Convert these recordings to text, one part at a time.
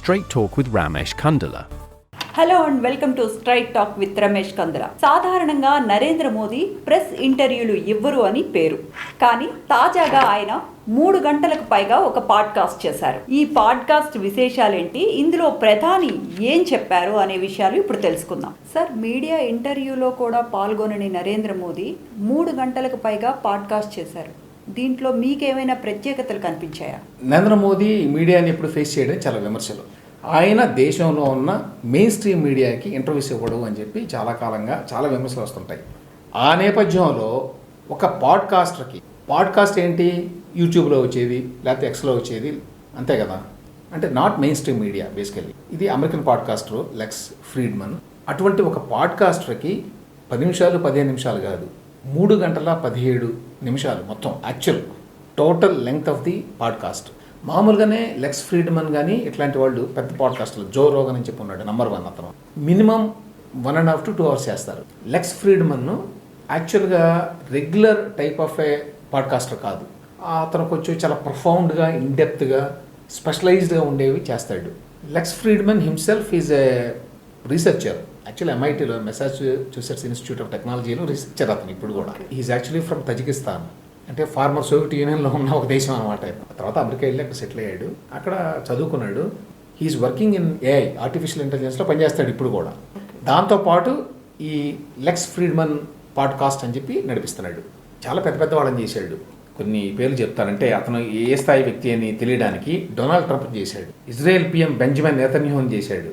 Straight Talk with Ramesh Kandala. Hello and welcome to straight talk with Ramesh Kandala. సాధారణంగా Narendra Modi press ఇంటర్వ్యూలు ఇవ్వరు అని పేరు, కానీ తాజాగా ఆయన 3 గంటలకు పైగా ఒక పాడ్కాస్ట్ చేశారు. ఈ పాడ్కాస్ట్ విశేషాలేంటి, ఇందులో ప్రధాని ఏం చెప్పారు అనే విషయాలు ఇప్పుడు తెలుసుకుందాం. సార్, మీడియా ఇంటర్వ్యూలో కూడా పాల్గొనని నరేంద్ర మోదీ 3 గంటలకు పైగా పాడ్కాస్ట్ చేశారు. దీంట్లో మీకేమైనా ప్రత్యేకతలు కనిపించాయా? నరేంద్ర మోదీ మీడియాని ఇప్పుడు ఫేస్ చేయడం చాలా విమర్శలు. ఆయన దేశంలో ఉన్న మెయిన్ స్ట్రీమ్ మీడియాకి ఇంటర్వ్యూస్ ఇవ్వడం అని చెప్పి చాలా కాలంగా చాలా విమర్శలు వస్తుంటాయి. ఆ నేపథ్యంలో ఒక పాడ్కాస్ట్ ఏంటి, యూట్యూబ్లో వచ్చేది లేకపోతే ఎక్స్లో వచ్చేది అంతే కదా, అంటే not main stream media basically. ఇది అమెరికన్ పాడ్కాస్టర్ లెక్స్ ఫ్రీడ్మన్. అటువంటి ఒక పాడ్కాస్టర్కి 10 నిమిషాలు 15 నిమిషాలు కాదు, 3 గంటల 17 నిమిషాలు మొత్తం actual total length of the podcast. మామూలుగానే లెక్స్ ఫ్రీడ్మన్ కానీ ఇట్లాంటి వాళ్ళు పెద్ద పాడ్కాస్టర్లు, జో రోగన్ అని చెప్పి ఉన్నాడు నంబర్ 1 అతను, మినిమం 1.5 to 2 hours చేస్తారు. Lex Fridman actually regular type of a podcaster కాదు. అతను కొంచెం చాలా ప్రొఫౌండ్గా, ఇన్డెప్త్గా, స్పెషలైజ్డ్గా ఉండేవి చేస్తాడు. Lex Fridman himself is a researcher. Actually ఎంఐటీలో మెసాచ్యూసెట్స్ ఇన్స్టిట్యూట్ ఆఫ్ టెక్నాలజీలో రీసెర్చర్ అతను ఇప్పుడు కూడా. ఈజ్ యాక్చువల్లీ ఫ్రమ్ తజికిస్తాన్, అంటే ఫార్మర్ సోవియట్ యూనియన్లో ఉన్న ఒక దేశం అనమాట. తర్వాత అమెరికా వెళ్ళి అక్కడ సెటిల్ అయ్యాడు, అక్కడ చదువుకున్నాడు. He is working in AI, artificial ఇంటెలిజెన్స్లో పనిచేస్తాడు ఇప్పుడు కూడా. దాంతోపాటు ఈ లెక్స్ ఫ్రీడ్మన్ పాడ్కాస్ట్ అని చెప్పి నడిపిస్తున్నాడు. చాలా పెద్ద పెద్ద వాళ్ళని చేశాడు. కొన్ని పేర్లు చెప్తానంటే అతను ఏ స్థాయి వ్యక్తి అని తెలియడానికి డొనాల్డ్ ట్రంప్ చేశాడు, ఇజ్రాయెల్ పిఎం బెంజమిన్ నెతన్యాహుని చేశాడు,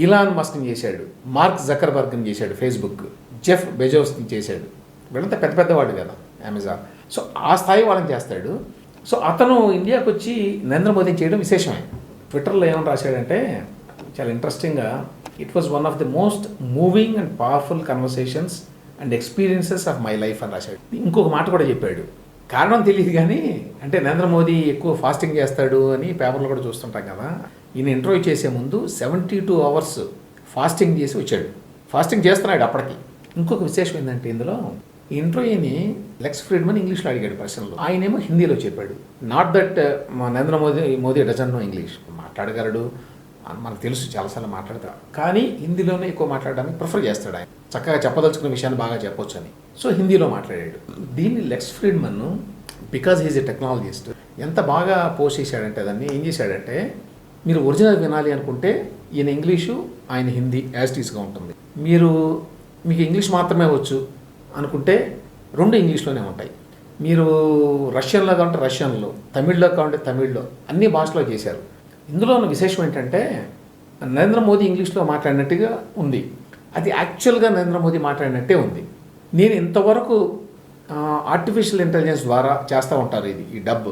ఇలాన్ మస్క్ని చేశాడు, మార్క్ జకర్బర్గ్ని చేశాడు ఫేస్బుక్, జెఫ్ బెజోస్ని చేశాడు. వీళ్ళంతా పెద్ద పెద్దవాడు కదా, అమెజాన్. సో ఆ స్థాయి వాళ్ళని చేస్తాడు. సో అతను ఇండియాకి వచ్చి నరేంద్ర మోదీని చేయడం విశేషమే. ట్విట్టర్లో ఏమని రాశాడంటే చాలా ఇంట్రెస్టింగ్గా, it was one of the most moving and powerful conversations and experiences of my life అని రాశాడు. ఇంకొక మాట కూడా చెప్పాడు, కారణం తెలియదు కానీ, అంటే నరేంద్ర మోదీ ఎక్కువ ఫాస్టింగ్ చేస్తాడు అని పేపర్లో కూడా చూస్తుంటాం కదా. ఈయన ఇంటర్వ్యూ చేసే ముందు 72 hours ఫాస్టింగ్ చేసి వచ్చాడు. ఫాస్టింగ్ చేస్తున్నాడు అప్పటికి. ఇంకొక విశేషం ఏంటంటే ఇందులో ఈ ఇంటర్వ్యూని లెక్స్ ఫ్రీడ్మన్ ఇంగ్లీష్లో అడిగాడు ప్రశ్నలో, ఆయనేమో హిందీలో చెప్పాడు. Not that Narendra Modi doesn't know English, మాట్లాడగలడు, మనకు తెలుసు, చాలాసార్లు మాట్లాడతాడు, కానీ హిందీలోనే ఎక్కువ మాట్లాడడానికి ప్రిఫర్ చేస్తాడు. ఆయన చక్కగా చెప్పదలుచుకున్న విషయాన్ని బాగా చెప్పొచ్చు అని. సో హిందీలో మాట్లాడాడు. దీన్ని Lex Fridman, because he's a technologist, ఎంత బాగా పోస్ట్ చేశాడంటే దాన్ని ఏం చేశాడంటే, మీరు ఒరిజినల్ వినాలి అనుకుంటే ఈయన ఇంగ్లీషు, ఆయన హిందీ యాజ్ టీస్గా ఉంటుంది. మీకు ఇంగ్లీష్ మాత్రమే వచ్చు అనుకుంటే 2 ఇంగ్లీష్లోనే ఉంటాయి. మీరు రష్యన్లో కావాలంటే రష్యన్లో, తమిళ్లో కావాలంటే తమిళ్లో, అన్ని భాషలో చేశారు. ఇందులో ఉన్న విశేషం ఏంటంటే నరేంద్ర మోదీ ఇంగ్లీష్లో మాట్లాడినట్టుగా ఉంది, అది యాక్చువల్గా నరేంద్ర మోదీ మాట్లాడినట్టే ఉంది. నేను ఇంతవరకు ఆర్టిఫిషియల్ ఇంటెలిజెన్స్ ద్వారా చేస్తూ ఉంటారు ఈ డబ్,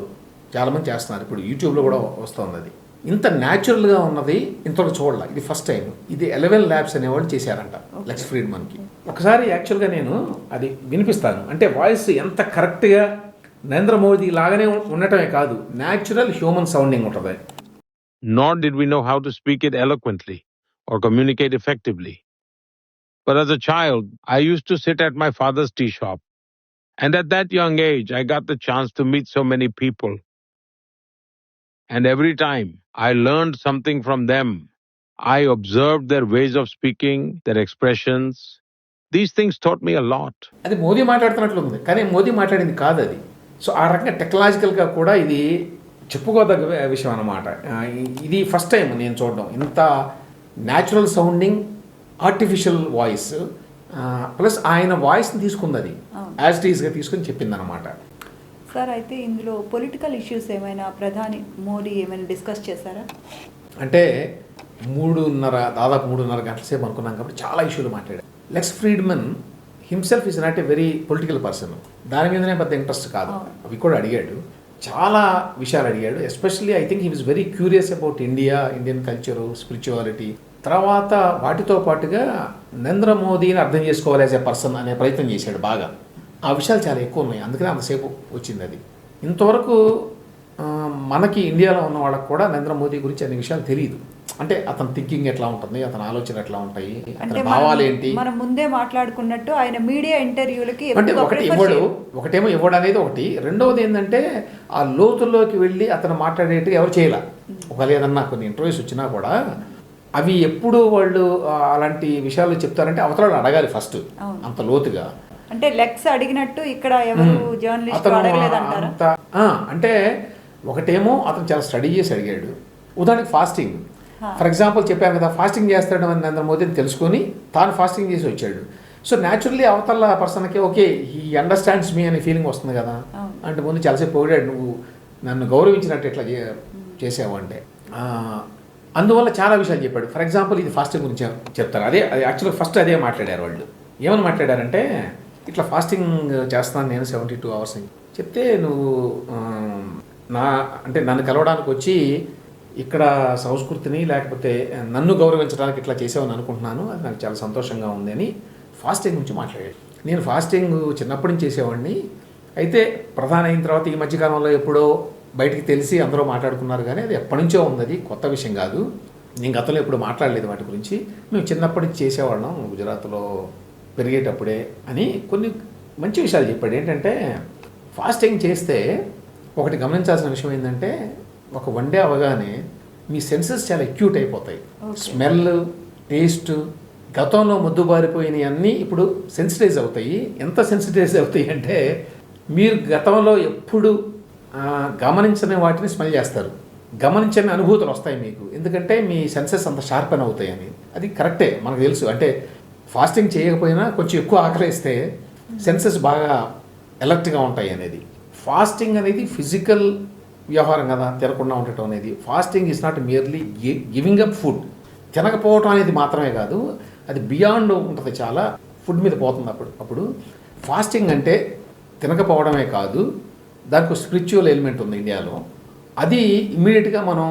చాలామంది చేస్తున్నారు, ఇప్పుడు యూట్యూబ్లో కూడా వస్తుంది. అది ఇంత న్యాచురల్గా ఉన్నది ఇంతవరకు చూడాలి, ఇది ఫస్ట్ టైం. ఇది 11 Labs అనేవాళ్ళు చేశారంట లెక్స్ ఫ్రీడ్మన్కి. ఒకసారి యాక్చువల్గా నేను అది వినిపిస్తాను, అంటే వాయిస్ ఎంత కరెక్ట్గా నరేంద్ర మోదీ లాగానే ఉండటమే కాదు, న్యాచురల్ హ్యూమన్ సౌండింగ్ ఉంటుంది. Nor did we know how to speak it eloquently or communicate effectively. But as a child, I used to sit at my father's tea shop. And at that young age, I got the chance to meet so many people. And every time I learned something from them. I observed their ways of speaking, their expressions. These things taught me a lot. అది మోదీ మాట్లాడుతున్నట్లు ఉంది, కానీ మోదీ మాట్లాడింది కాదు అది. So ఆ రకంగా టెక్నాలజికల్గా కూడా ఇది చెప్పుకోదగ్గ విషయం అన్నమాట. ఇది ఫస్ట్ టైం నేను చూడడం, ఇంత natural sounding artificial voice, plus ఆయన వాయిస్ని తీసుకుంది, అది యాజ్ టీస్గా తీసుకుని చెప్పింది అనమాట. సార్, అయితే ఇందులో పొలిటికల్ ఇష్యూస్ ఏమైనా ప్రధాని మోదీ ఏమైనా డిస్కస్ చేశారా? అంటే దాదాపు 3.5 గంటల సేపు అనుకున్నాం కాబట్టి చాలా ఇష్యూలు మాట్లాడారు. Lex Fridman himself is not a very political person, దాని మీదనే పెద్ద ఇంట్రెస్ట్ కాదు. అవి కూడా అడిగాడు, చాలా విషయాలు అడిగాడు. Especially I think he was very curious about Indian culture, spirituality. తర్వాత వాటితో పాటుగా నరేంద్ర మోదీని అర్థం చేసుకోవాలి యాజ్ ఏ పర్సన్ అనే ప్రయత్నం చేశాడు బాగా. ఆ విషయాలు చాలా ఎక్కువ ఉన్నాయి, అందుకనే అంతసేపు వచ్చింది అది. ఇంతవరకు మనకి ఇండియాలో ఉన్న వాళ్ళకి కూడా నరేంద్ర మోదీ గురించి అన్ని విషయాలు తెలియదు. అంటే అతని థింకింగ్ ఎట్లా ఉంటుంది, అతని ఆలోచన ఎట్లా ఉంటాయి, అతని భావాలు ఏంటి. మనం ముందే మాట్లాడుకున్నట్టు ఆయన మీడియా ఇంటర్వ్యూలకి అంటే ఒకటేమో ఇవ్వడం అనేది ఒకటి, రెండవది ఏంటంటే ఆ లోతుల్లోకి వెళ్ళి అతను మాట్లాడేట్టుగా ఎవరు చేయాల. ఒకవేళ ఏదన్నా కొన్ని ఇంటర్వ్యూస్ వచ్చినా కూడా అవి ఎప్పుడు వాళ్ళు అలాంటి విషయాలు చెప్తారంటే అవతల అడగాలి ఫస్ట్ అంత లోతుగా. అంటే లెక్స్ అడిగినట్టు ఇక్కడ ఎవరు జర్నలిస్ట్ అడగలేదంటారా? అంటే ఒకటేమో అతను చాలా స్టడీ చేసి అడిగాడు. ఉదాహరణకి ఫాస్టింగ్ ఫర్ ఎగ్జాంపుల్ చెప్పాను కదా, ఫాస్టింగ్ చేస్తాడు అని నరేంద్ర మోదీని తెలుసుకొని తాను ఫాస్టింగ్ చేసి వచ్చాడు. సో న్యాచురల్లీ అవతల పర్సన్కి ఓకే హీ అండర్స్టాండ్స్ మీ అనే ఫీలింగ్ వస్తుంది కదా. అంటే ముందు చాలాసేపు పొగిడాడు, నువ్వు నన్ను గౌరవించినట్టు ఎట్లా చేసావు అంటే. అందువల్ల చాలా విషయాలు చెప్పాడు. ఫర్ ఎగ్జాంపుల్ ఇది ఫాస్టింగ్ గురించి చెప్తారు. అదే యాక్చువల్గా ఫస్ట్ అదే మాట్లాడారు వాళ్ళు. ఏమని మాట్లాడారంటే, ఇట్లా ఫాస్టింగ్ చేస్తున్నాను నేను 72 hours అని చెప్తే, నువ్వు నన్ను కలవడానికి వచ్చి ఇక్కడ సంస్కృతిని లేకపోతే నన్ను గౌరవించడానికి ఇట్లా చేసావని అనుకుంటున్నాను, అది నాకు చాలా సంతోషంగా ఉంది అని ఫాస్టింగ్ గురించి మాట్లాడాడు. నేను ఫాస్టింగ్ చిన్నప్పటి నుంచి చేసేవాడిని, అయితే ప్రధాని అయిన తర్వాత ఈ మధ్యకాలంలో ఎప్పుడో బయటికి తెలిసి అందరూ మాట్లాడుకున్నారు, కానీ అది ఎప్పటి నుంచో ఉంది, అది కొత్త విషయం కాదు. నేను గతంలో ఎప్పుడు మాట్లాడలేదు వాటి గురించి, మేము చిన్నప్పటి నుంచి చేసేవాళ్ళం గుజరాత్లో పెరిగేటప్పుడే అని కొన్ని మంచి విషయాలు చెప్పాడు. ఏంటంటే ఫాస్టింగ్ చేస్తే ఒకటి గమనించాల్సిన విషయం ఏంటంటే, ఒక వన్ డే అవగానే మీ సెన్సెస్ చాలా అక్యూట్ అయిపోతాయి. స్మెల్, టేస్ట్, గతంలో ముద్దుబారిపోయినవి అన్నీ ఇప్పుడు సెన్సిటైజ్ అవుతాయి. ఎంత సెన్సిటైజ్ అవుతాయి అంటే, మీరు గతంలో ఎప్పుడు గమనించని వాటిని స్మెల్ చేస్తారు, గమనించని అనుభూతులు వస్తాయి మీకు, ఎందుకంటే మీ సెన్సెస్ అంత షార్పెన్ అవుతాయి అని. అది కరెక్టే, మనకు తెలుసు. అంటే ఫాస్టింగ్ చేయకపోయినా కొంచెం ఎక్కువ ఆకలిస్తే సెన్సెస్ బాగా అలర్ట్గా ఉంటాయి అనేది. ఫాస్టింగ్ అనేది ఫిజికల్ వ్యవహారం కదా, తినకుండా ఉండటం అనేది. Fasting is not merely giving up food. తినకపోవటం అనేది మాత్రమే కాదు, అది బియాండ్ ఉంటుంది, చాలా ఫుడ్ మీద పోతుంది. అప్పుడు ఫాస్టింగ్ అంటే తినకపోవడమే కాదు, దానికి స్పిరిచువల్ ఎలిమెంట్ ఉంది ఇండియాలో. అది ఇమ్మీడియట్గా మనం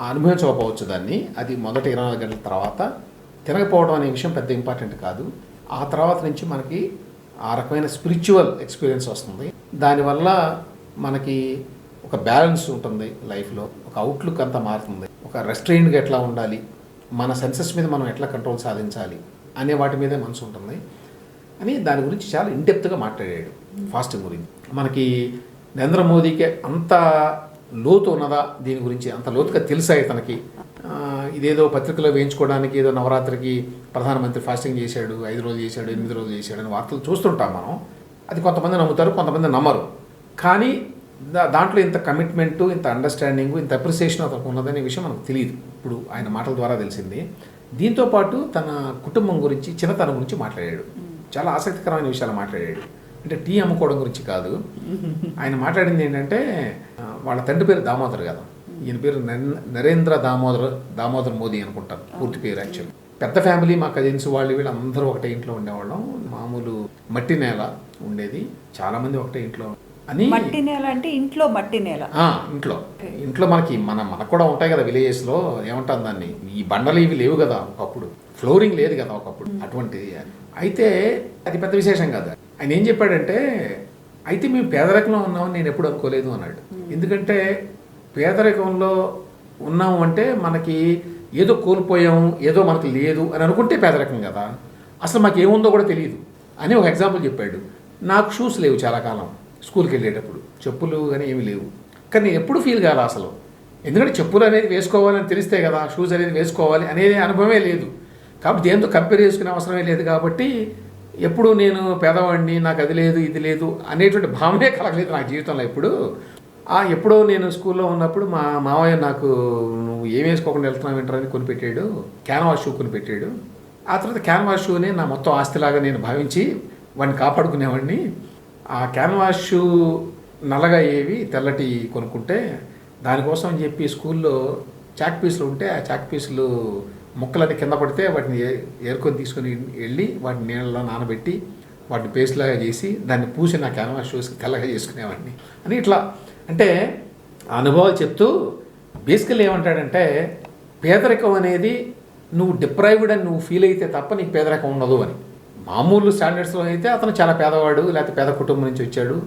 అనుభవించకపోవచ్చు దాన్ని. అది మొదటి 24 గంటల తర్వాత తినకపోవడం అనే విషయం పెద్ద ఇంపార్టెంట్ కాదు. ఆ తర్వాత నుంచి మనకి ఆ రకమైన స్పిరిచువల్ ఎక్స్పీరియన్స్ వస్తుంది. దానివల్ల మనకి ఒక బ్యాలెన్స్ ఉంటుంది లైఫ్లో, ఒక అవుట్లుక్ అంతా మారుతుంది, ఒక రెస్ట్రెయిన్గా ఎట్లా ఉండాలి, మన సెన్సెస్ మీద మనం ఎట్లా కంట్రోల్ సాధించాలి అనే వాటి మీదే మనసు ఉంటుంది అని దాని గురించి చాలా ఇండెప్త్గా మాట్లాడాడు ఫాస్టింగ్ గురించి. మనకి నరేంద్ర మోదీకి అంత లోతు ఉన్నదా దీని గురించి, అంత లోతుగా తెలుసాయి తనకి. ఇదేదో పత్రికలో వేయించుకోవడానికి ఏదో నవరాత్రికి ప్రధానమంత్రి ఫాస్టింగ్ చేశాడు, 5 రోజులు చేశాడు, 8 రోజులు చేశాడు అని వార్తలు చూస్తుంటాం మనం. అది కొంతమంది నమ్ముతారు, కొంతమంది నమ్మరు. కానీ దాంట్లో ఇంత కమిట్మెంటు, ఇంత అండర్స్టాండింగు, ఇంత అప్రిసియేషన్ అతనికి ఉన్నదనే విషయం మనకు తెలియదు. ఇప్పుడు ఆయన మాటల ద్వారా తెలిసింది. దీంతోపాటు తన కుటుంబం గురించి, చిన్నతనం గురించి మాట్లాడాడు. చాలా ఆసక్తికరమైన విషయాలు మాట్లాడాడు. అంటే టీ అమ్ముకోవడం గురించి కాదు, ఆయన మాట్లాడింది ఏంటంటే, వాళ్ళ తండ్రి పేరు దామోదర్ కదా, ఈయన పేరు నరేంద్ర దామోదర్ మోదీ అనుకుంటారు పూర్తి పేరు. యాక్చువల్లీ పెద్ద ఫ్యామిలీ, మా కజిన్స్ వాళ్ళు వీళ్ళు అందరూ ఒకటే ఇంట్లో ఉండేవాళ్ళం. మామూలు మట్టి నేల ఉండేది, చాలామంది ఒకటే ఇంట్లో. అని మట్టి నేల అంటే ఇంట్లో మట్టి నేల, ఇంట్లో మనకు కూడా ఉంటాయి కదా విలేజెస్లో, ఏమంటాం దాన్ని, ఈ బండలు ఇవి లేవు కదా ఒకప్పుడు, ఫ్లోరింగ్ లేదు కదా ఒకప్పుడు, అటువంటి. అయితే అది పెద్ద విశేషం కాదు. ఆయన ఏం చెప్పాడంటే, అయితే మేము పేదరికంలో ఉన్నామని నేను ఎప్పుడు అనుకోలేదు అన్నాడు. ఎందుకంటే పేదరికంలో ఉన్నాము అంటే మనకి ఏదో కోల్పోయాము, ఏదో మనకి లేదు అని అనుకుంటే పేదరికం కదా, అసలు మాకు ఏముందో కూడా తెలియదు అని ఒక ఎగ్జాంపుల్ చెప్పాడు. నాకు షూస్ లేవు చాలా కాలం, స్కూల్కి వెళ్ళేటప్పుడు చెప్పులు కానీ ఏమీ లేవు. కానీ నేను ఎప్పుడు ఫీల్ కాలే అసలు, ఎందుకంటే చెప్పులు అనేది వేసుకోవాలని తెలిస్తే కదా షూస్ అనేది వేసుకోవాలి అనేది అనుభవమే లేదు. కాబట్టి దేంతో కంపేర్ చేసుకునే అవసరమే లేదు. కాబట్టి ఎప్పుడు నేను పేదవాడిని, నాకు అది లేదు ఇది లేదు అనేటువంటి భావనే కలగలేదు నాకు జీవితంలో. ఎప్పుడో నేను స్కూల్లో ఉన్నప్పుడు మా మావయ్య నాకు, నువ్వు ఏం వేసుకోకుండా వెళ్తున్నావు వింటారని కొనిపెట్టాడు, క్యాన్వాస్ షూ కొనిపెట్టాడు. ఆ తర్వాత క్యాన్వాస్ షూనే నా మొత్తం ఆస్తిలాగా నేను భావించి వాడిని కాపాడుకునేవాడిని. ఆ క్యాన్వాస్ షూ నల్లగా ఏవి తెల్లటి కొనుక్కుంటే, దానికోసం అని చెప్పి స్కూల్లో చాక్ పీసులు ఉంటే ఆ చాక్ పీసులు ముక్కలన్నీ కింద పడితే వాటిని ఏరుకొని తీసుకొని వెళ్ళి వాటిని నీళ్ళలో నానబెట్టి వాటిని పేస్ట్లాగా చేసి దాన్ని పూసి నా క్యాన్వాస్ షూస్కి తెల్లగా చేసుకునేవాడిని అని. ఇట్లా అంటే అనుభవాలు చెప్తూ బేసికల్లీ ఏమంటాడంటే, పేదరికం అనేది నువ్వు డిప్రైవ్డ్ అని నువ్వు ఫీల్ అయితే తప్ప నీకు పేదరికం ఉండదు అని. మామూలు స్టాండర్డ్స్లో అయితే అతను చాలా పేదవాడు, లేకపోతే పేద కుటుంబం నుంచి వచ్చాడు,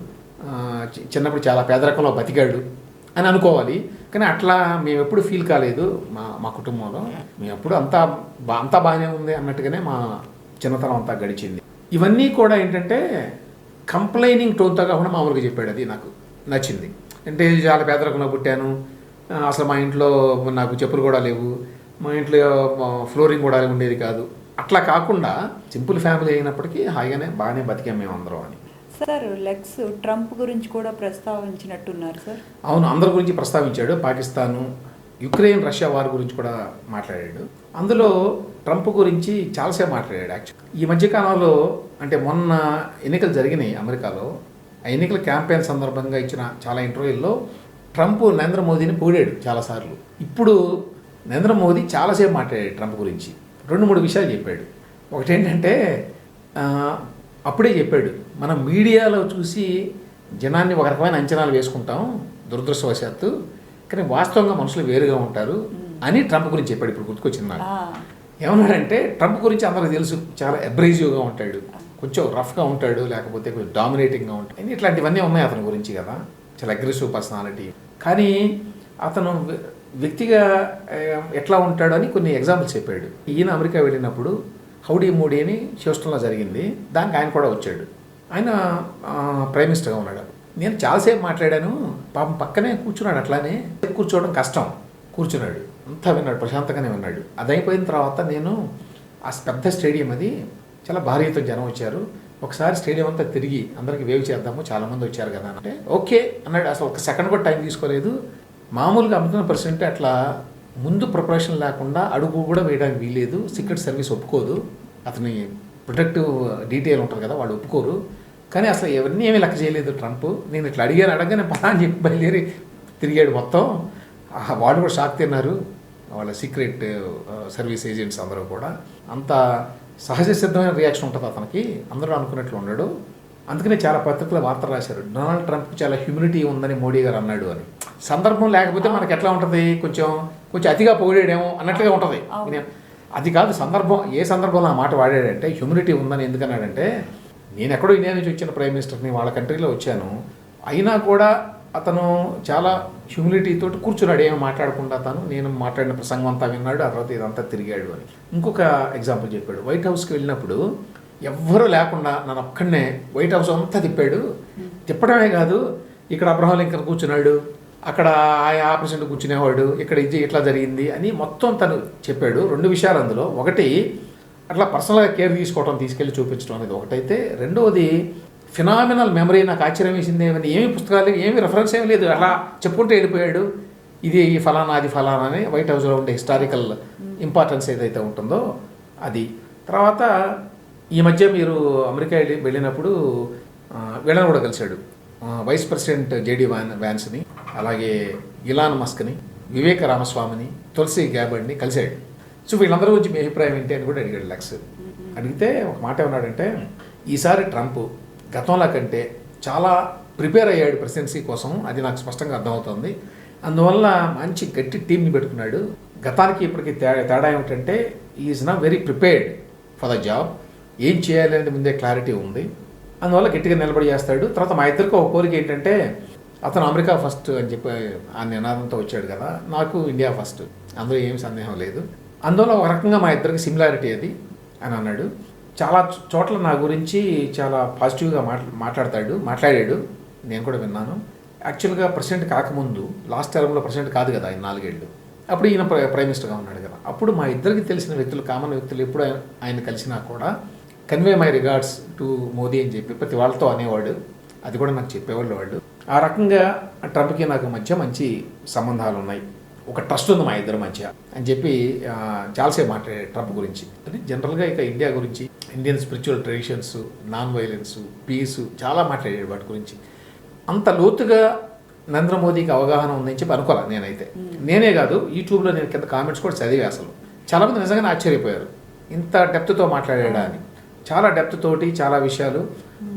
చిన్నప్పుడు చాలా పేదరికంలో బతికాడు అని అనుకోవాలి. కానీ అట్లా మేము ఎప్పుడు ఫీల్ కాలేదు మా కుటుంబంలో. మేము ఎప్పుడు అంతా బాగానే ఉంది అన్నట్టుగానే మా చిన్నతనం అంతా గడిచింది. ఇవన్నీ కూడా ఏంటంటే కంప్లైనింగ్ టోన్తో కాకుండా మామూలుగా చెప్పాడు, అది నాకు నచ్చింది. అంటే చాలా పేదరికంలో పుట్టాను, అసలు మా ఇంట్లో నాకు చెప్పులు కూడా లేవు, మా ఇంట్లో ఫ్లోరింగ్ కూడా ఉండేది కాదు, అట్లా కాకుండా సింపుల్ ఫ్యామిలీ అయినప్పటికీ హాయిగానే బాగానే బతికాం మేము అందరం అని. సార్ లెక్స్ ట్రంప్ గురించి కూడా ప్రస్తావించినట్టున్నారు సార్. అవును, అందరి గురించి ప్రస్తావించాడు. పాకిస్తాను, యుక్రెయిన్, రష్యా వార్ గురించి కూడా మాట్లాడాడు. అందులో ట్రంప్ గురించి చాలాసేపు మాట్లాడాడు. యాక్చువల్ ఈ మధ్యకాలంలో అంటే మొన్న ఎన్నికలు జరిగినాయి అమెరికాలో, ఆ ఎన్నికల క్యాంపెయిన్ సందర్భంగా ఇచ్చిన చాలా ఇంటర్వ్యూల్లో ట్రంప్ నరేంద్ర మోదీని పొగిడాడు చాలాసార్లు. ఇప్పుడు నరేంద్ర మోదీ చాలాసేపు మాట్లాడాడు ట్రంప్ గురించి. 2-3 విషయాలు చెప్పాడు. ఒకటి ఏంటంటే అప్పుడే చెప్పాడు, మనం మీడియాలో చూసి జనాన్ని ఒక రకమైన అంచనాలు వేసుకుంటాం దురదృష్టవశాత్తు, కానీ వాస్తవంగా మనుషులు వేరుగా ఉంటారు అని ట్రంప్ గురించి చెప్పాడు. ఇప్పుడు గుర్తుకొచ్చింది నాకు. ఏమన్నాడంటే ట్రంప్ గురించి అందరికీ తెలుసు, చాలా అబ్రేజివ్గా ఉంటాడు, కొంచెం రఫ్గా ఉంటాడు, లేకపోతే కొంచెం డామినేటింగ్గా ఉంటాడు, ఇట్లాంటివన్నీ ఉన్నాయి అతని గురించి కదా, చాలా అగ్రెసివ్ పర్సనాలిటీ. కానీ అతను వ్యక్తిగా ఎట్లా ఉంటాడు అని కొన్ని ఎగ్జాంపుల్స్ చెప్పాడు. ఈయన అమెరికా వెళ్ళినప్పుడు హౌడీ మోడీ అని హ్యూస్టన్లో జరిగింది, దానికి ఆయన కూడా వచ్చాడు. ఆయన ప్రైమ్ మినిస్టర్గా ఉన్నాడు. నేను చాలాసేపు మాట్లాడాను, పాపం పక్కనే కూర్చున్నాడు, అట్లానే కూర్చోవడం కష్టం, కూర్చున్నాడు, అంతా విన్నాడు, ప్రశాంతంగానే విన్నాడు. అది అయిపోయిన తర్వాత నేను ఆ పెద్ద స్టేడియం, అది చాలా భారీతో జనం వచ్చారు, ఒకసారి స్టేడియం అంతా తిరిగి అందరికి వేవ్ చేద్దాము, చాలామంది వచ్చారు కదా అంటే ఓకే అన్నాడు. అసలు ఒక సెకండ్ కూడా టైం తీసుకోలేదు. మామూలుగా అమెరికన్ ప్రెసిడెంట్ అట్లా ముందు ప్రిపరేషన్ లేకుండా అడుగు కూడా వేయడానికి వీలేదు, సీక్రెట్ సర్వీస్ ఒప్పుకోదు, అతని ప్రొటెక్టివ్ డీటెయిల్ ఉంటుంది కదా, వాళ్ళు ఒప్పుకోరు. కానీ అసలు ఎవరిని ఏమీ లెక్క చేయలేదు ట్రంప్. నేను ఇట్లా అడగానే పదా అని చెప్పి బయలుదేరి తిరిగాడు మొత్తం. వాళ్ళు కూడా షాక్ తిన్నారు, వాళ్ళ సీక్రెట్ సర్వీస్ ఏజెంట్స్ అందరూ కూడా. అంత సహజ సిద్ధమైన రియాక్షన్ ఉంటుంది అతనికి, అందరూ అనుకున్నట్లు ఉన్నాడు. అందుకనే చాలా పత్రికల వార్తలు రాశారు, డొనాల్డ్ ట్రంప్ చాలా హ్యూమిలిటీ ఉందని మోడీ గారు అన్నాడు అని. సందర్భం లేకపోతే మనకి ఎట్లా ఉంటుంది, కొంచెం అతిగా పొగిడేమో అన్నట్లుగా ఉంటుంది. అది కాదు సందర్భం, ఏ సందర్భంలో ఆ మాట వాడాడంటే హ్యూమిలిటీ ఉందని ఎందుకన్నాడంటే, నేను ఎక్కడో ఇండియా నుంచి వచ్చిన ప్రైమ్ మినిస్టర్ని, వాళ్ళ కంట్రీలో వచ్చాను, అయినా కూడా అతను చాలా హ్యూమిలిటీ తోటి కూర్చున్నాడు, ఏమో మాట్లాడకుండా. నేను మాట్లాడిన ప్రసంగం అంతా విన్నాడు, ఆ తర్వాత ఇదంతా తిరిగాడు అని. ఇంకొక ఎగ్జాంపుల్ చెప్పాడు. వైట్ హౌస్కి వెళ్ళినప్పుడు ఎవ్వరూ లేకుండా నన్ను ఒక్కడనే వైట్ హౌస్ అంతా తిప్పాడు. తిప్పడమే కాదు, ఇక్కడ అబ్రహాం లింకన్ కూర్చున్నాడు, అక్కడ ఆ ప్రెసిడెంట్ కూర్చునేవాడు, ఇక్కడ ఇది ఇట్లా జరిగింది అని మొత్తం తను చెప్పాడు. 2 విషయాలు అందులో. ఒకటి అట్లా పర్సనల్గా కేర్ తీసుకోవడం, తీసుకెళ్ళి చూపించడం అనేది ఒకటైతే, రెండవది ఫినామినల్ మెమరీ. నాకు ఆశ్చర్యం వేసింది, ఏమి పుస్తకాలు ఏమి రెఫరెన్స్ ఏమి లేదు, అలా చెప్పుకుంటూ వెళ్ళిపోయాడు, ఇది ఈ ఫలానా అది ఫలానా అని. వైట్ హౌస్లో ఉండే హిస్టారికల్ ఇంపార్టెన్స్ ఏదైతే ఉంటుందో అది. తర్వాత ఈ మధ్య మీరు అమెరికా వెళ్ళినప్పుడు వీళ్ళని కూడా కలిశాడు, వైస్ ప్రెసిడెంట్ జేడీ వ్యాన్స్ని, అలాగే ఇలాన్ మస్క్ని, వివేక రామస్వామిని, తులసి గ్యాబర్డ్ని కలిశాడు. సో వీళ్ళందరి గురించి మీ అభిప్రాయం ఏంటి అని కూడా అడిగాడు లెక్స్. అడిగితే ఒక మాట ఏమన్నాడంటే, ఈసారి ట్రంప్ గతంలో కంటే చాలా ప్రిపేర్ అయ్యాడు ప్రెసిడెన్సీ కోసం, అది నాకు స్పష్టంగా అర్థమవుతుంది. అందువల్ల మంచి గట్టి టీంని పెట్టుకున్నాడు. గతానికి ఇప్పటికి తేడా ఏమిటంటే, is not very prepared for the job, ఏం చేయాలి అనేది ముందే క్లారిటీ ఉంది, అందువల్ల గట్టిగా నిలబడి చేస్తాడు. తర్వాత మా ఇద్దరికి ఒక కోరిక ఏంటంటే, అతను అమెరికా ఫస్ట్ అని చెప్పి ఆ నినాదంతో వచ్చాడు కదా, నాకు ఇండియా ఫస్ట్, అందులో ఏమి సందేహం లేదు. అందువల్ల ఒక రకంగా మా ఇద్దరికి సిమిలారిటీ అది అని అన్నాడు. చాలా చోట్ల నా గురించి చాలా పాజిటివ్గా మాట్లాడాడు, నేను కూడా విన్నాను. యాక్చువల్గా ప్రెసిడెంట్ కాకముందు, లాస్ట్ టర్మ్లో ప్రెసిడెంట్ కాదు కదా ఆయన 4 ఏళ్ళు, అప్పుడు ఈయన ప్రైమ్ మినిస్టర్గా ఉన్నాడు కదా, అప్పుడు మా ఇద్దరికి తెలిసిన వ్యక్తులు, కామన్ వ్యక్తులు ఎప్పుడు ఆయన కలిసినా కూడా convey my regards to Modi అని చెప్పి ప్రతి వాళ్ళతో అనేవాడు, అది కూడా నాకు చెప్పేవాళ్ళు వాళ్ళు. ఆ రకంగా ట్రంప్కి నాకు మధ్య మంచి సంబంధాలు ఉన్నాయి, ఒక ట్రస్ట్ ఉంది మా ఇద్దరి మధ్య అని చెప్పి చాలాసేపు మాట్లాడాడు ట్రంప్ గురించి. అది జనరల్గా ఇక ఇండియా గురించి, Indian spiritual traditions, non violence, peace చాలా మాట్లాడాడు వాటి గురించి. అంత లోతుగా నరేంద్ర మోదీకి అవగాహన ఉందని చెప్పి అనుకోలే నేనైతే. నేనే కాదు, యూట్యూబ్లో నేను కింద కామెంట్స్ కూడా చదివే, అసలు చాలామంది నిజంగానే ఆశ్చర్యపోయారు ఇంత డెప్త్తో మాట్లాడాడా అని. చాలా డెప్త్ తోటి చాలా విషయాలు.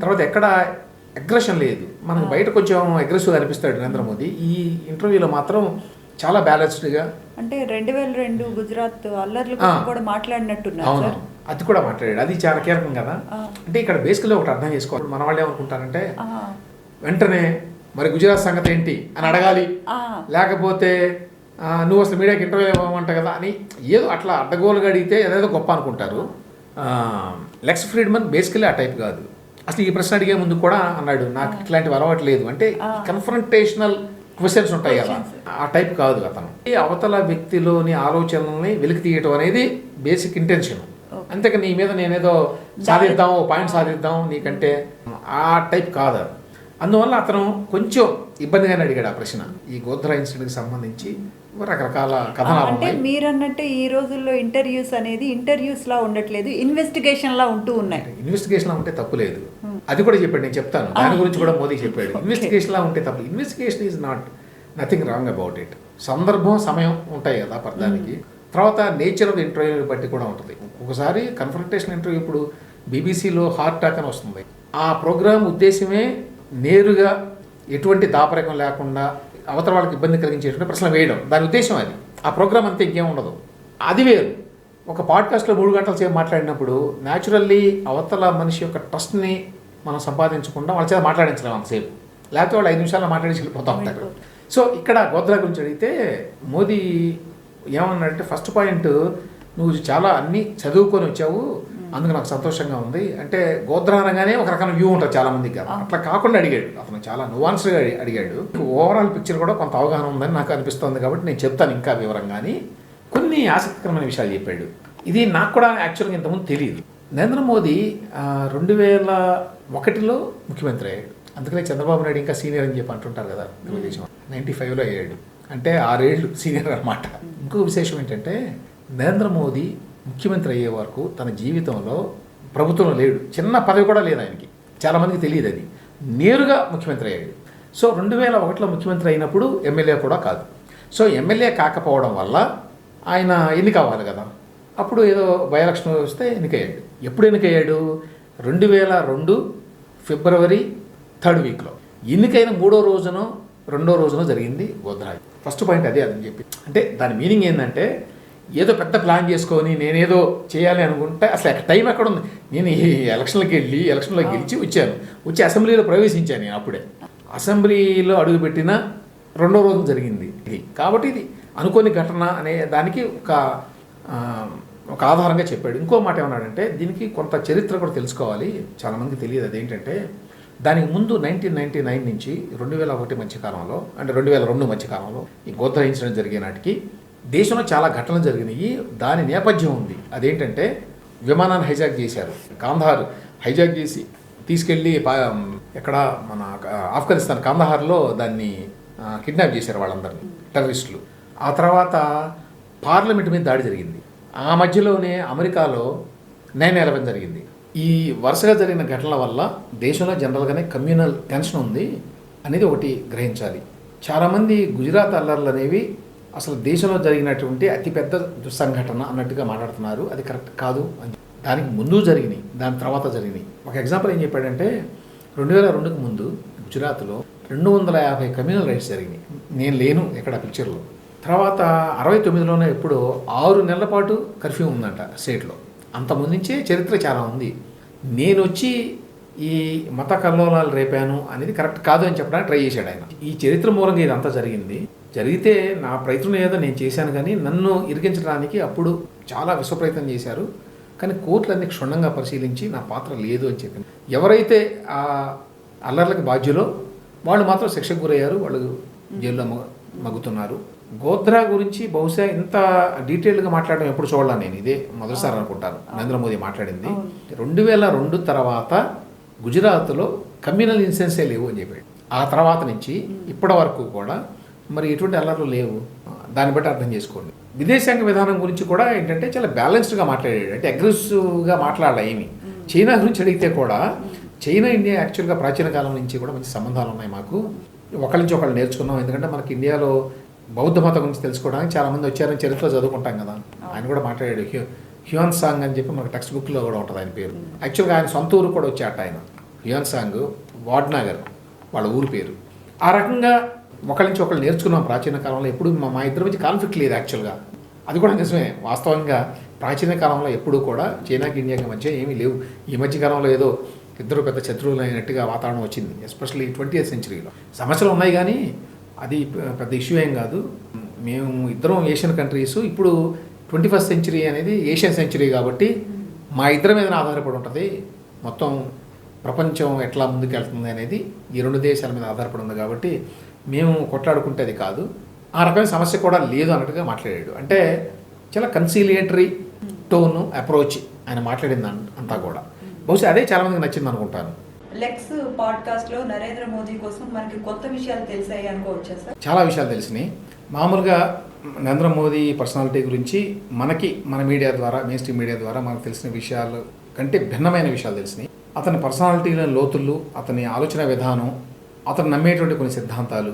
తర్వాత ఎక్కడ అగ్రెషన్ లేదు, మనకు బయట కొంచెం అగ్రెసివ్గా అనిపిస్తాడు నరేంద్ర మోదీ, ఈ ఇంటర్వ్యూలో మాత్రం చాలా బ్యాలెన్స్డ్గా. అంటే 2002 గుజరాత్ అల్లర్లు కూడా మాట్లాడినట్టున్నారు. అవును, అది కూడా మాట్లాడాడు, అది చాలా కీలకం కదా. అంటే ఇక్కడ బేసికల్గా ఒకటి అర్థం చేసుకోవాలి, మన వాళ్ళు ఏమనుకుంటారంటే వెంటనే మరి గుజరాత్ సంగతి ఏంటి అని అడగాలి, లేకపోతే నువ్వు అసలు మీడియాకి ఇంటర్వ్యూ ఇవ్వమంట కదా అని ఏదో అట్లా అడ్డగోలుగా అడిగితే ఏదేదో గొప్ప అనుకుంటారు. లెక్స్ ఫ్రీడ్మన్ బేసికలీ ఆ టైప్ కాదు. అసలు ఈ ప్రశ్న అడిగే ముందు కూడా అన్నాడు, నాకు ఇట్లాంటివి అలవాటు లేదు, అంటే కన్ఫ్రంటేషనల్ క్వశ్చన్స్ ఉంటాయి కదా, ఆ టైప్ కాదు అతను. ఈ అవతల వ్యక్తిలోని ఆలోచనల్ని వెలికి తీయటం అనేది బేసిక్ ఇంటెన్షన్. అంతేకా నీ మీద నేనేదో సాధిద్దాం, పాయింట్ సాధిద్దాం నీకంటే, ఆ టైప్ కాదు. అందువల్ల అతను కొంచెం ఇబ్బందిగానే అడిగాడు ఆ ప్రశ్న. ఈ గోధ్రా ఇన్సిడెంట్కి సంబంధించి రకరకాల కథనాలు అంటే ఉన్నాయి. మీరన్నట్టే ఈ రోజుల్లో ఇంటర్వ్యూస్ అనేది ఇంటర్వ్యూస్ లా ఉండట్లేదు, ఇన్వెస్టిగేషన్ లా ఉంటూ ఉన్నాయి. ఇన్వెస్టిగేషన్ ఉంటే తప్పు లేదు, అది కూడా చెప్పాడు, నేను చెప్తాను దాని గురించి కూడా మోదీ చెప్పాడు. ఇన్వెస్టిగేషన్ లా ఉంటే తప్పు, investigation is not nothing wrong about it. సందర్భం సమయం ఉంటాయి కదా పర్థానికి. తర్వాత నేచర్ ఆఫ్ ఇంటర్వ్యూ బట్టి కూడా ఉంటుంది. ఒకసారి కన్ఫరంటేషన్ ఇంటర్వ్యూ, ఇప్పుడు బీబీసీలో హార్ట్ టాక్ అని వస్తుంది, ఆ ప్రోగ్రామ్ ఉద్దేశమే నేరుగా ఎటువంటి దాపరికం లేకుండా అవతల వాళ్ళకి ఇబ్బంది కలిగించేటువంటి ప్రశ్నలు వేయడం, దాని ఉద్దేశం అది. ఆ ప్రోగ్రామ్ అంతా ఇంకేం ఉండదు. అది వేరు. ఒక పాడ్కాస్ట్లో 3 గంటల సేపు మాట్లాడినప్పుడు న్యాచురల్లీ అవతల మనిషి యొక్క ట్రస్ట్ని మనం సంపాదించకుండా వాళ్ళ చేత మాట్లాడించలేము అంతసేపు, లేకపోతే వాళ్ళు 5 నిమిషాల్లో మాట్లాడి వెళ్ళిపోతూ ఉంటారు. సో ఇక్కడ గోధ్రా గురించి అడిగితే మోదీ ఏమన్నాడంటే, ఫస్ట్ పాయింట్, నువ్వు చాలా అన్నీ చదువుకొని వచ్చావు, అందుకు నాకు సంతోషంగా ఉంది. అంటే గోధ్రా అనగానే ఒక రకమైన వ్యూ ఉంటుంది చాలా మందికి కదా, అట్లా కాకుండా అడిగాడు అతను, చాలా నువాన్స్గా అడిగాడు. ఓవరాల్ పిక్చర్ కూడా కొంత అవగాహన ఉందని నాకు అనిపిస్తుంది, కాబట్టి నేను చెప్తాను ఇంకా వివరంగా అని కొన్ని ఆసక్తికరమైన విషయాలు చెప్పాడు. ఇది నాకు కూడా యాక్చువల్గా ఇంతకుముందు తెలియదు. నరేంద్ర మోదీ 2001లో ముఖ్యమంత్రి అయ్యాడు. అందుకనే చంద్రబాబు నాయుడు ఇంకా సీనియర్ అని చెప్పి అంటుంటారు కదా తెలుగుదేశం. 95లో అయ్యాడు, అంటే 6 ఏళ్ళు సీనియర్ అనమాట. ఇంకో విశేషం ఏంటంటే, నరేంద్ర మోదీ ముఖ్యమంత్రి అయ్యే వరకు తన జీవితంలో ప్రభుత్వంలో లేడు, చిన్న పదవి కూడా లేదు ఆయనకి. చాలామందికి తెలియదు అది. నేరుగా ముఖ్యమంత్రి అయ్యాడు. సో 2001లో ముఖ్యమంత్రి అయినప్పుడు ఎమ్మెల్యే కూడా కాదు. సో ఎమ్మెల్యే కాకపోవడం వల్ల ఆయన ఎన్నిక అవ్వాలి కదా, అప్పుడు ఏదో బై ఎలక్షన్ వస్తే ఎన్నికయ్యాడు. ఎప్పుడు ఎన్నికయ్యాడు? 2002 ఫిబ్రవరి 3rd వీక్లో. ఎన్నికైన 3వ రోజునో 2వ రోజునో జరిగింది గోధ్రా. ఫస్ట్ పాయింట్ అదే అని చెప్పి, అంటే దాని మీనింగ్ ఏంటంటే, ఏదో పెద్ద ప్లాన్ చేసుకొని నేనేదో చేయాలి అనుకుంటే అసలు టైం ఎక్కడ ఉంది. నేను ఈ ఎలక్షన్లో గెలిచి వచ్చి అసెంబ్లీలో ప్రవేశించాను. నేను అప్పుడే అసెంబ్లీలో అడుగుపెట్టిన 2వ రోజు జరిగింది ఇది. కాబట్టి ఇది అనుకోని ఘటన అనే దానికి ఒక ఆధారంగా చెప్పాడు. ఇంకో మాట ఏమన్నాడంటే, దీనికి కొంత చరిత్ర కూడా తెలుసుకోవాలి, చాలామందికి తెలియదు. అదేంటంటే, దానికి ముందు 1999 నుంచి 2001 మధ్యకాలంలో, అంటే 2002 మధ్యకాలంలో ఈ గోధ్రా ఇన్సిడెంట్ జరిగే నాటికి దేశంలో చాలా ఘటనలు జరిగినాయి. దాని నేపథ్యం ఉంది. అదేంటంటే, విమానాన్ని హైజాక్ చేశారు, కాందహార్ హైజాక్ చేసి తీసుకెళ్ళి ఎక్కడ మన ఆఫ్ఘనిస్తాన్ కాందహార్లో దాన్ని కిడ్నాప్ చేశారు వాళ్ళందరినీ, టెర్రరిస్టులు. ఆ తర్వాత పార్లమెంట్ మీద దాడి జరిగింది. ఆ మధ్యలోనే అమెరికాలో 9/11 జరిగింది. ఈ వరుసగా జరిగిన ఘటనల వల్ల దేశంలో జనరల్గానే కమ్యూనల్ టెన్షన్ ఉంది అనేది ఒకటి గ్రహించాలి. చాలామంది గుజరాత్ అల్లర్లు అనేవి అసలు దేశంలో జరిగినటువంటి అతిపెద్ద దుస్సంఘటన అన్నట్టుగా మాట్లాడుతున్నారు. అది కరెక్ట్ కాదు. దానికి ముందు జరిగినాయి, దాని తర్వాత జరిగినాయి. ఒక ఎగ్జాంపుల్ ఏం చెప్పాడంటే, 2002కు ముందు గుజరాత్లో 250 కమ్యూనల్ రైట్స్ జరిగినాయి. నేను లేను ఎక్కడ పిక్చర్లో. తర్వాత 69లోనే ఎప్పుడో 6 నెలల పాటు కర్ఫ్యూ ఉందంట స్టేట్లో. అంతకుముందు నుంచే చరిత్ర చాలా ఉంది. నేను వచ్చి ఈ మత కల్లోలాలు రేపాను అనేది కరెక్ట్ కాదు అని చెప్పడానికి ట్రై చేశాడు ఆయన. ఈ చరిత్ర మూలంగా ఇదంతా జరిగితే నా ప్రయత్నం ఏదో నేను చేశాను, కానీ నన్ను ఇరికించడానికి అప్పుడు చాలా విశ్వప్రయత్నం చేశారు. కానీ కోర్టులన్నీ క్షుణ్ణంగా పరిశీలించి నా పాత్ర లేదు అని చెప్పింది. ఎవరైతే ఆ అల్లర్లకు బాధ్యులో వాళ్ళు మాత్రం శిక్షకు గురయ్యారు, వాళ్ళు జైల్లో మగ్గుతున్నారు. గోధ్రా గురించి బహుశా ఇంత డీటెయిల్గా మాట్లాడడం ఎప్పుడు చూడాలి నేను, ఇదే మొదటిసారి అనుకుంటాను నరేంద్ర మోదీ మాట్లాడింది. 2002 తర్వాత గుజరాత్లో కమ్యూనల్ ఇన్సిడెంట్సే లేవు అని చెప్పాడు. ఆ తర్వాత నుంచి ఇప్పటి వరకు కూడా మరి ఎటువంటి అల్లర్లు లేవు. దాన్ని బట్టి అర్థం చేసుకోండి. విదేశాంగ విధానం గురించి కూడా ఏంటంటే చాలా బ్యాలెన్స్డ్గా మాట్లాడాడు, అంటే అగ్రెసివ్గా మాట్లాడాలి ఏమి. చైనా గురించి అడిగితే కూడా, చైనా ఇండియా యాక్చువల్గా ప్రాచీన కాలం నుంచి కూడా మంచి సంబంధాలు ఉన్నాయి మాకు, ఒకరి నుంచి ఒకళ్ళు నేర్చుకున్నాం. ఎందుకంటే మనకి ఇండియాలో బౌద్ధ మతం గురించి తెలుసుకోవడానికి చాలామంది వచ్చారని చరిత్రలో చదువుకుంటాం కదా. ఆయన కూడా మాట్లాడాడు. హ్యూన్ సాంగ్ అని చెప్పి మనకు టెక్స్ట్ బుక్లో కూడా ఉంటుంది ఆయన పేరు. యాక్చువల్గా ఆయన సొంత ఊరు కూడా వచ్చాట ఆయన. హ్యూన్ సాంగ్ వాడ్నగర్ వాళ్ళ ఊరు పేరు. ఆ రకంగా ఒకరి నుంచి ఒకళ్ళు నేర్చుకున్నాం ప్రాచీన కాలంలో. ఎప్పుడు మా ఇద్దరి మధ్య కాన్ఫ్లిక్ట్ లేదు యాక్చువల్గా, అది కూడా నిజమే. వాస్తవంగా ప్రాచీన కాలంలో ఎప్పుడూ కూడా చైనాకి ఇండియాకి మధ్య ఏమీ లేవు. ఈ మధ్య కాలంలో ఏదో ఇద్దరు పెద్ద శత్రువులు అయినట్టుగా వాతావరణం వచ్చింది, ఎస్పెషల్లీ 20th సెంచరీలో. సమస్యలు ఉన్నాయి కానీ అది పెద్ద ఇష్యూ ఏం కాదు. మేము ఇద్దరం ఏషియన్ కంట్రీస్, ఇప్పుడు 21st సెంచరీ అనేది ఏషియన్ సెంచరీ కాబట్టి మా ఇద్దరి మీద ఆధారపడి ఉంటుంది. మొత్తం ప్రపంచం ఎట్లా ముందుకు వెళ్తుంది అనేది ఈ రెండు దేశాల మీద ఆధారపడి ఉంది. కాబట్టి మేము కొట్లాడుకుంటే అది కాదు, ఆ రకమైన సమస్య కూడా లేదు అన్నట్టుగా మాట్లాడాడు. అంటే చాలా కన్సీలియేటరీ టోను అప్రోచ్ ఆయన మాట్లాడింది అంతా కూడా. బహుశా అదే చాలా మందికి నచ్చింది అనుకుంటాను. లెక్స్ పాడ్కాస్ట్ లో నరేంద్ర మోదీ కోసం మనకి కొత్త విషయాలు తెలిసాయి అనుకోవచ్చా సార్? చాలా విషయాలు తెలిసినాయి. మామూలుగా నరేంద్ర మోదీ పర్సనాలిటీ గురించి మన మీడియా ద్వారా, మెయిన్ స్ట్రీమ్ మీడియా ద్వారా మనకు తెలిసిన విషయాలు కంటే భిన్నమైన విషయాలు తెలిసినాయి. అతని పర్సనాలిటీలోని లోతులు, అతని ఆలోచన విధానం, అతను నమ్మేటువంటి కొన్ని సిద్ధాంతాలు,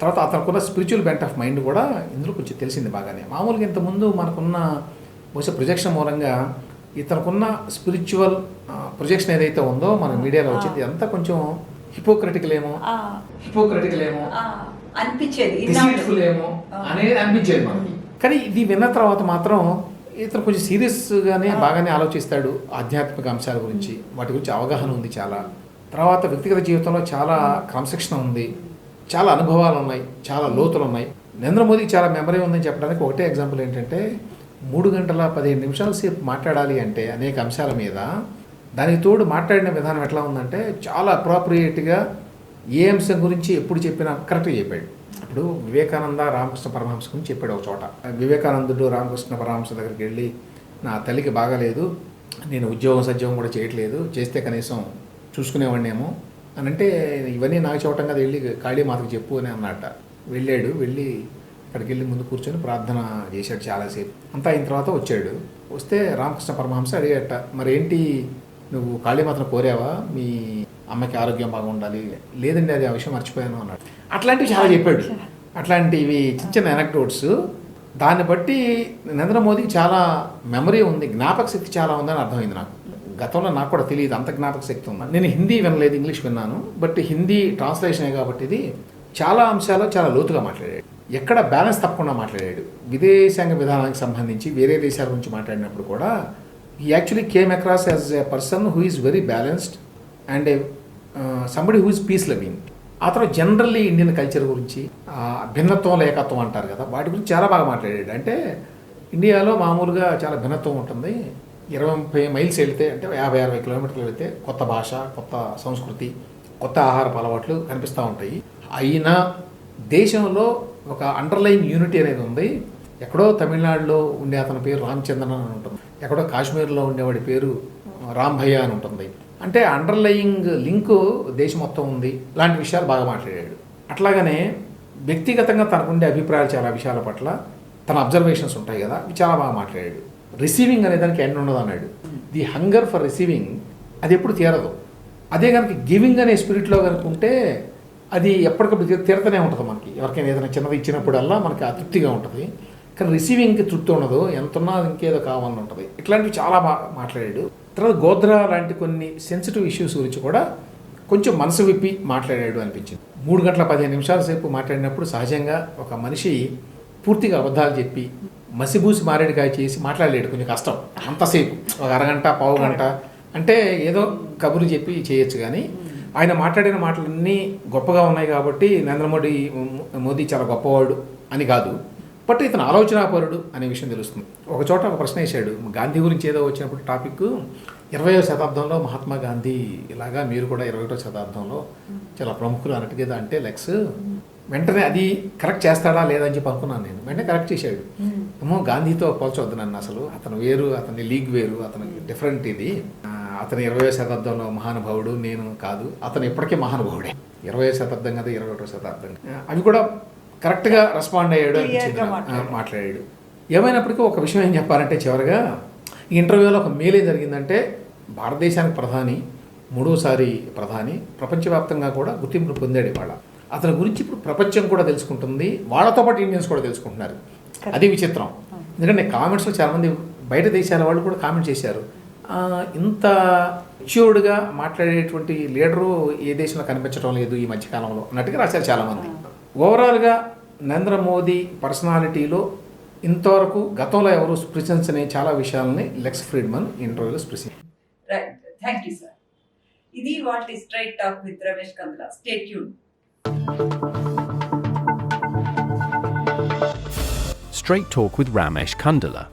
తర్వాత అతనుకున్న స్పిరిచువల్ బెంట్ ఆఫ్ మైండ్ కూడా ఇందులో కొంచెం తెలిసింది బాగానే. మామూలుగా ఇంతకుముందు మనకున్న బహుశా ప్రొజెక్షన్ మూలంగా ఇతనుకున్న స్పిరిచువల్ ప్రొజెక్షన్ ఏదైతే ఉందో మన మీడియాలో వచ్చింది అంతా కొంచెం హిపోక్రటికల్ ఏమో అనిపించేది అనేది అనిపించేది మనకి. కానీ ఇది విన్న తర్వాత మాత్రం ఇతను కొంచెం సీరియస్గానే బాగానే ఆలోచిస్తాడు. ఆధ్యాత్మిక అంశాల గురించి, వాటి గురించి అవగాహన ఉంది చాలా. తర్వాత వ్యక్తిగత జీవితంలో చాలా క్రమశిక్షణ ఉంది, చాలా అనుభవాలు ఉన్నాయి, చాలా లోతులు ఉన్నాయి. నరేంద్ర మోదీకి చాలా మెమరీ ఉందని చెప్పడానికి ఒకటే ఎగ్జాంపుల్ ఏంటంటే 3 గంటల 15 నిమిషాల సేపు మాట్లాడాలి అంటే అనేక అంశాల మీద, దానికి తోడు మాట్లాడిన విధానం ఎట్లా ఉందంటే చాలా అప్రోప్రియేట్గా ఏ అంశం గురించి ఎప్పుడు చెప్పినా కరెక్ట్గా చెప్పాడు. ఇప్పుడు వివేకానంద రామకృష్ణ పరమహంస గురించి చెప్పాడు ఒక చోట. వివేకానందుడు రామకృష్ణ పరమహంస దగ్గరికి వెళ్ళి, నా తల్లికి బాగాలేదు, నేను ఉద్యోగం కూడా చేయట్లేదు, చేస్తే కనీసం చూసుకునేవాడినేమో అని అంటే, ఇవన్నీ నాకు చెప్పటం కదా, వెళ్ళి కాళీమాతకు చెప్పు అని అన్నట్ట. వెళ్ళి అక్కడికి వెళ్ళి ముందు కూర్చొని ప్రార్థన చేశాడు చాలాసేపు. అంతా అయిన తర్వాత వచ్చాడు. వస్తే రామకృష్ణ పరమహంస అడిగట, మరేంటి నువ్వు కాళీమాతను కోరావా, మీ అమ్మకి ఆరోగ్యం బాగుండాలి? లేదండి, అది ఆ విషయం మర్చిపోయాను అన్నాడు. అట్లాంటివి చాలా చెప్పాడు. అట్లాంటివి చిన్న చిన్న ఎనక్డోట్స్. దాన్ని బట్టి నరేంద్ర మోదీకి చాలా మెమరీ ఉంది, జ్ఞాపక శక్తి చాలా ఉందని అర్థమైంది నాకు. గతంలో నాకు కూడా తెలియదు అంత జ్ఞాపక శక్తి ఉంది. నేను హిందీ వినలేదు, ఇంగ్లీష్ విన్నాను. బట్ హిందీ ట్రాన్స్లేషనే కాబట్టి ఇది చాలా అంశాలు చాలా లోతుగా మాట్లాడాడు. ఎక్కడ బ్యాలెన్స్ తప్పకుండా మాట్లాడాడు. విదేశాంగ విధానానికి సంబంధించి వేరే దేశాల గురించి మాట్లాడినప్పుడు కూడా he actually came across as a person who is very balanced and somebody who is peace loving. ఆ తర్వాత జనరల్లీ ఇండియన్ కల్చర్ గురించి, భిన్నత్వం ఏకత్వం అంటారు కదా, వాటి గురించి చాలా బాగా మాట్లాడాడు. అంటే ఇండియాలో మామూలుగా చాలా భిన్నత్వం ఉంటుంది. 20-30 మైల్స్ వెళితే, అంటే 50-60 కిలోమీటర్లు వెళితే కొత్త భాష, కొత్త సంస్కృతి, కొత్త ఆహారపు అలవాట్లు కనిపిస్తూ ఉంటాయి. అయినా దేశంలో ఒక అండర్లైన్ యూనిటీ అనేది ఉంది. ఎక్కడో తమిళనాడులో ఉండే అతని పేరు రామచంద్రన్ అని ఉంటుంది, ఎక్కడో కాశ్మీర్లో ఉండేవాడి పేరు రాంభయ్య అని ఉంటుంది. అంటే అండర్లయింగ్ లింకు దేశం మొత్తం ఉంది. ఇలాంటి విషయాలు బాగా మాట్లాడాడు. అట్లాగనే వ్యక్తిగతంగా తనకుండే అభిప్రాయాలు చాలా విషయాల పట్ల, తన అబ్జర్వేషన్స్ ఉంటాయి కదా, అవి చాలా బాగా మాట్లాడాడు. రిసీవింగ్ అనే దానికి ఎండ్ ఉండదు అన్నాడు. ది హంగర్ ఫర్ రిసీవింగ్ అది ఎప్పుడు తీరదు. అదే కనుక గివింగ్ అనే స్పిరిట్లో కనుక ఉంటే అది ఎప్పటికప్పుడు తీరతనే ఉంటుంది. మనకి ఎవరికైనా ఏదైనా చిన్నది ఇచ్చినప్పుడల్లా మనకి అతృప్తిగా ఉంటుంది. కానీ రిసీవింగ్కి తృప్తి ఉండదు, ఎంతున్నా ఇంకేదో కావాలని ఉంటుంది. ఇట్లాంటివి చాలా బాగా మాట్లాడాడు. తర్వాత గోద్రా లాంటి కొన్ని సెన్సిటివ్ ఇష్యూస్ గురించి కూడా కొంచెం మనసు విప్పి మాట్లాడాడు అనిపించింది. 3 గంటల 15 నిమిషాల సేపు మాట్లాడినప్పుడు సహజంగా ఒక మనిషి పూర్తిగా అబద్ధాలు చెప్పి మసిబూసి మారేడుకాయ చేసి మాట్లాడలేడు, కొంచెం కష్టం. అంతసేపు ఒక అరగంట, పావు గంట అంటే ఏదో కబుర్లు చెప్పి చేయొచ్చు. కానీ ఆయన మాట్లాడిన మాటలన్నీ గొప్పగా ఉన్నాయి కాబట్టి నరేంద్ర మోదీ చాలా గొప్పవాడు అని కాదు, బట్ ఇతను ఆలోచనాపరుడు అనే విషయం తెలుస్తుంది. ఒక చోట ఒక ప్రశ్న వేశాడు, గాంధీ గురించి ఏదో వచ్చినప్పుడు టాపిక్, 20వ శతాబ్దంలో మహాత్మా గాంధీ ఇలాగా మీరు కూడా 21వ శతాబ్దంలో చాలా ప్రముఖులు అన్నట్టుగా అంటే లెక్స్ వెంటనే అది కరెక్ట్ చేస్తాడా లేదని చెప్పి అనుకున్నాను నేను. వెంటనే కరెక్ట్ చేశాడు. ఏమో గాంధీతో పోల్చొద్దు నన్ను, అసలు అతను వేరు, అతని లీగ్ వేరు, అతనికి డిఫరెంట్ ఇది. అతను 20వ శతాబ్దంలో మహానుభావుడు, నేను కాదు. అతను ఇప్పటికే మహానుభావుడే. 20వ శతాబ్దం కదా, 21వ శతాబ్దం. అవి కూడా కరెక్ట్గా రెస్పాండ్ అయ్యాడు అనిపించింది, మాట్లాడాడు. ఏమైనప్పటికీ ఒక విషయం ఏం చెప్పారంటే చివరిగా ఈ ఇంటర్వ్యూలో ఒక మేలు ఏం జరిగిందంటే, భారతదేశానికి ప్రధాని, 3వసారి ప్రధాని, ప్రపంచవ్యాప్తంగా కూడా గుర్తింపు పొందాడు ఇవాళ. అతని గురించి ఇప్పుడు ప్రపంచం కూడా తెలుసుకుంటుంది, వాళ్ళతో పాటు ఇండియన్స్ కూడా తెలుసుకుంటున్నారు. అది విచిత్రం. ఎందుకంటే కామెంట్స్లో చాలామంది బయట దేశాల వాళ్ళు కూడా కామెంట్ చేశారు, ఇంత మెచ్యూర్డ్గా మాట్లాడేటువంటి లీడరు ఏ దేశంలో కనిపించడం లేదు ఈ మధ్యకాలంలో అన్నట్టుగా రాశారు చాలామంది. ఓవరాల్గా నరేంద్ర మోదీ పర్సనాలిటీలో ఇంతవరకు గతంలో ఎవరు స్పృశించని చాలా విషయాలని లెక్స్ ఫ్రీడ్మన్ ఇంటర్వ్యూలో స్పృశించారు. Right, thank you sir. ఇది వాటి straight talk with Ramesh Kandula. Stay tune. Straight Talk with Ramesh Kandala.